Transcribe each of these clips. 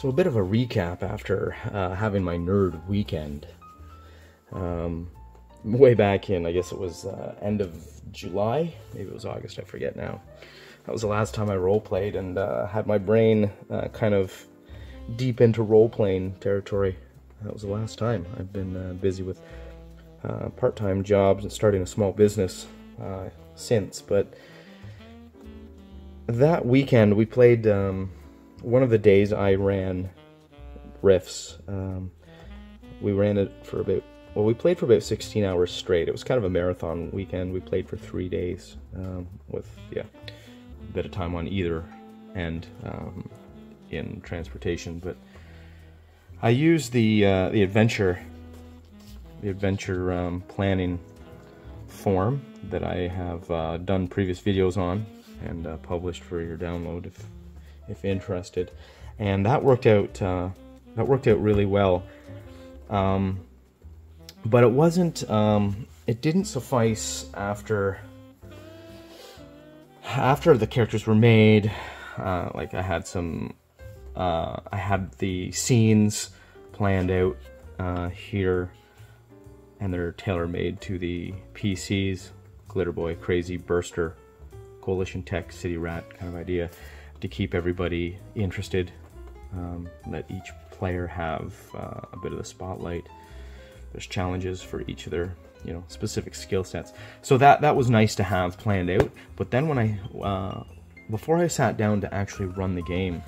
So a bit of a recap after having my nerd weekend. Way back in, I guess it was end of July, maybe it was August, I forget now. That was the last time I role-played and had my brain kind of deep into role-playing territory. That was the last time. I've been busy with part-time jobs and starting a small business since, but that weekend we played, one of the days I ran Rifts. We ran it for about, well, we played for about 16 hours straight. It was kind of a marathon weekend. We played for 3 days with, yeah, a bit of time on either end in transportation. But I used the adventure planning form that I have done previous videos on and published for your download if interested, and that worked out really well. But it wasn't. It didn't suffice after the characters were made. Like I had some. I had the scenes planned out here, and they're tailor-made to the PCs. Glitter Boy, Crazy, Burster, Coalition Tech, City Rat kind of idea to keep everybody interested. Let each player have a bit of the spotlight. There's challenges for each of their, specific skill sets. So that was nice to have planned out. But then when before I sat down to actually run the game,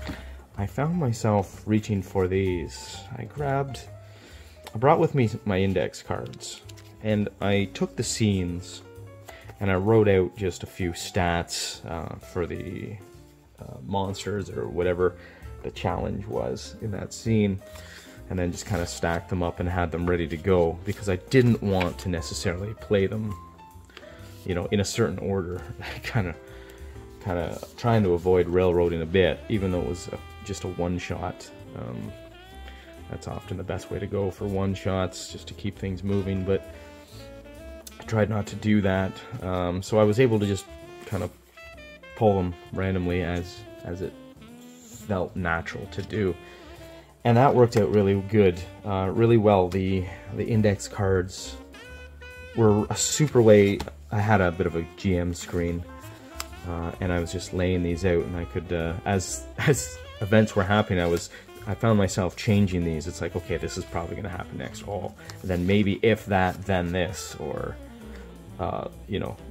I found myself reaching for these. I brought with me my index cards, and I took the scenes and I wrote out just a few stats for the monsters or whatever the challenge was in that scene, and then just kind of stacked them up and had them ready to go, because I didn't want to necessarily play them, in a certain order. kind of trying to avoid railroading a bit, even though it was just a one-shot. That's often the best way to go for one-shots, just to keep things moving, but I tried not to do that. So I was able to just kind of pull them randomly as it felt natural to do, and that worked out really good, really well. The index cards were a super way. I had a bit of a GM screen, and I was just laying these out, and I could, as events were happening, I found myself changing these. It's like, okay, this is probably going to happen next. Oh, and then maybe if that, then this, or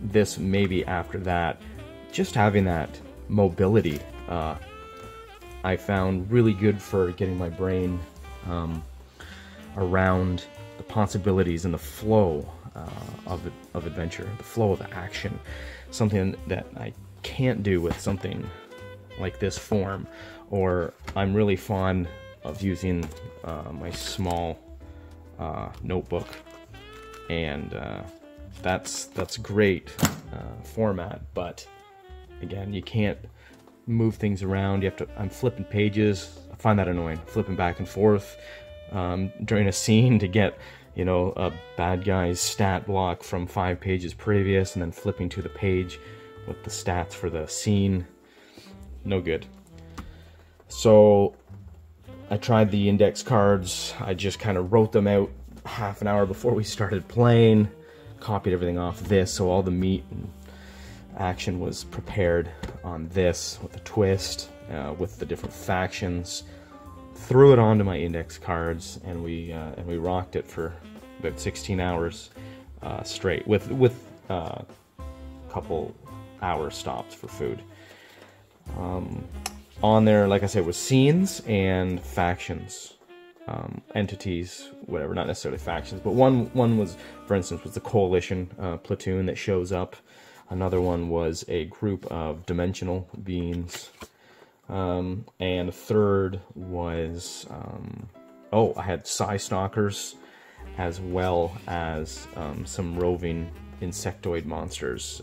this maybe after that. Just having that mobility, I found really good for getting my brain around the possibilities and the flow of adventure, the flow of action. Something that I can't do with something like this form, or I'm really fond of using my small notebook, and that's great format, but again, you can't move things around. I'm flipping pages. I find that annoying, flipping back and forth during a scene to get a bad guy's stat block from 5 pages previous, and then flipping to the page with the stats for the scene. No good. So I tried the index cards. I just kind of wrote them out half an hour before we started playing, copied everything off this, so all the meat and action was prepared on this with a twist, with the different factions. Threw it onto my index cards, and we rocked it for about 16 hours straight, with a couple hour stops for food. On there, like I said, was scenes and factions, entities, whatever, not necessarily factions, but one was, for instance, was the Coalition platoon that shows up. Another one was a group of dimensional beings, and a third was, I had Psy Stalkers, as well as some roving insectoid monsters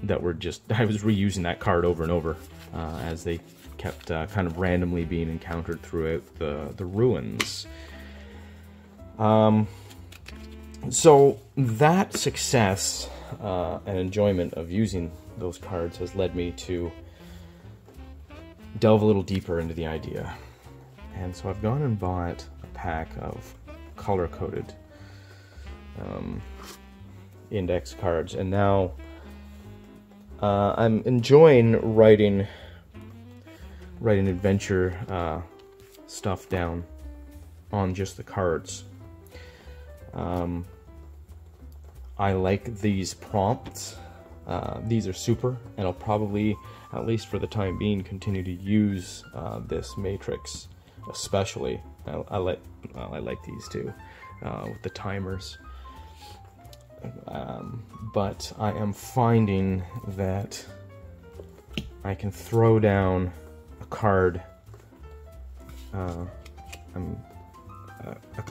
that were just, I was reusing that card over and over as they kept kind of randomly being encountered throughout the ruins. So that success and enjoyment of using those cards has led me to delve a little deeper into the idea. And so I've gone and bought a pack of color-coded index cards, and now I'm enjoying writing adventure stuff down on just the cards. I like these prompts. These are super, and I'll probably, at least for the time being, continue to use this matrix, especially. I like these too, with the timers. But I am finding that I can throw down a card, a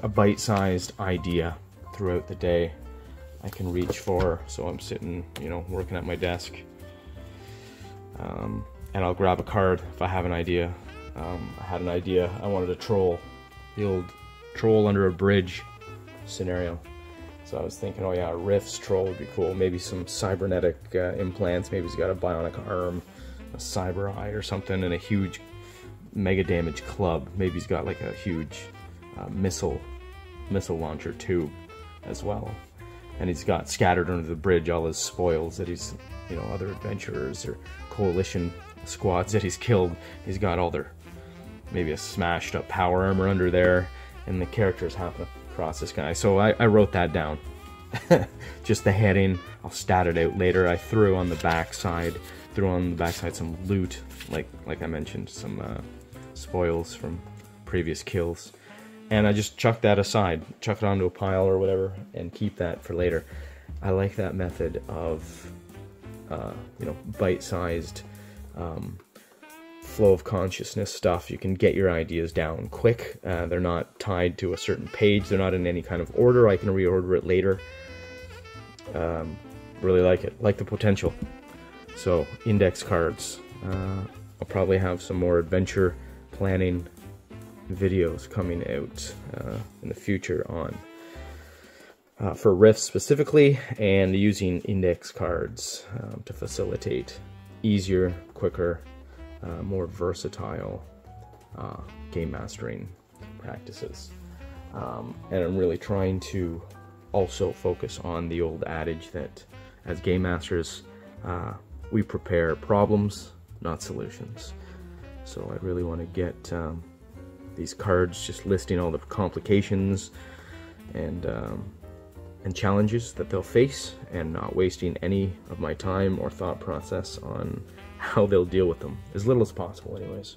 bite-sized idea throughout the day I can reach for. So I'm sitting, you know, working at my desk, and I'll grab a card if I have an idea. I had an idea. I wanted to troll, the old troll under a bridge scenario. So I was thinking, oh yeah, a Rift's troll would be cool. Maybe some cybernetic implants. Maybe he's got a bionic arm, a cyber eye or something, and a huge mega damage club. Maybe he's got like a huge missile launcher tube as well. And he's got scattered under the bridge all his spoils that he's, you know, other adventurers or coalition squads that he's killed. He's got all their, maybe a smashed up power armor under there, and the characters happen across this guy. So I wrote that down. Just the heading. I'll stat it out later. I threw on the backside some loot, like I mentioned, some spoils from previous kills, and I just chuck that aside, chuck it onto a pile or whatever, and keep that for later. I like that method of you know, bite-sized flow of consciousness stuff. You can get your ideas down quick. They're not tied to a certain page. They're not in any kind of order. I can reorder it later. Really like it. Like the potential. So, index cards. I'll probably have some more adventure planning videos coming out in the future on for Rift specifically, and using index cards to facilitate easier, quicker, more versatile game mastering practices. And I'm really trying to also focus on the old adage that as game masters, we prepare problems, not solutions. So I really want to get these cards just listing all the complications and challenges that they'll face, and not wasting any of my time or thought process on how they'll deal with them, as little as possible anyways.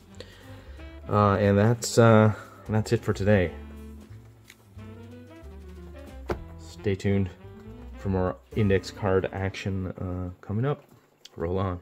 And that's it for today. Stay tuned for more index card action coming up. Roll on.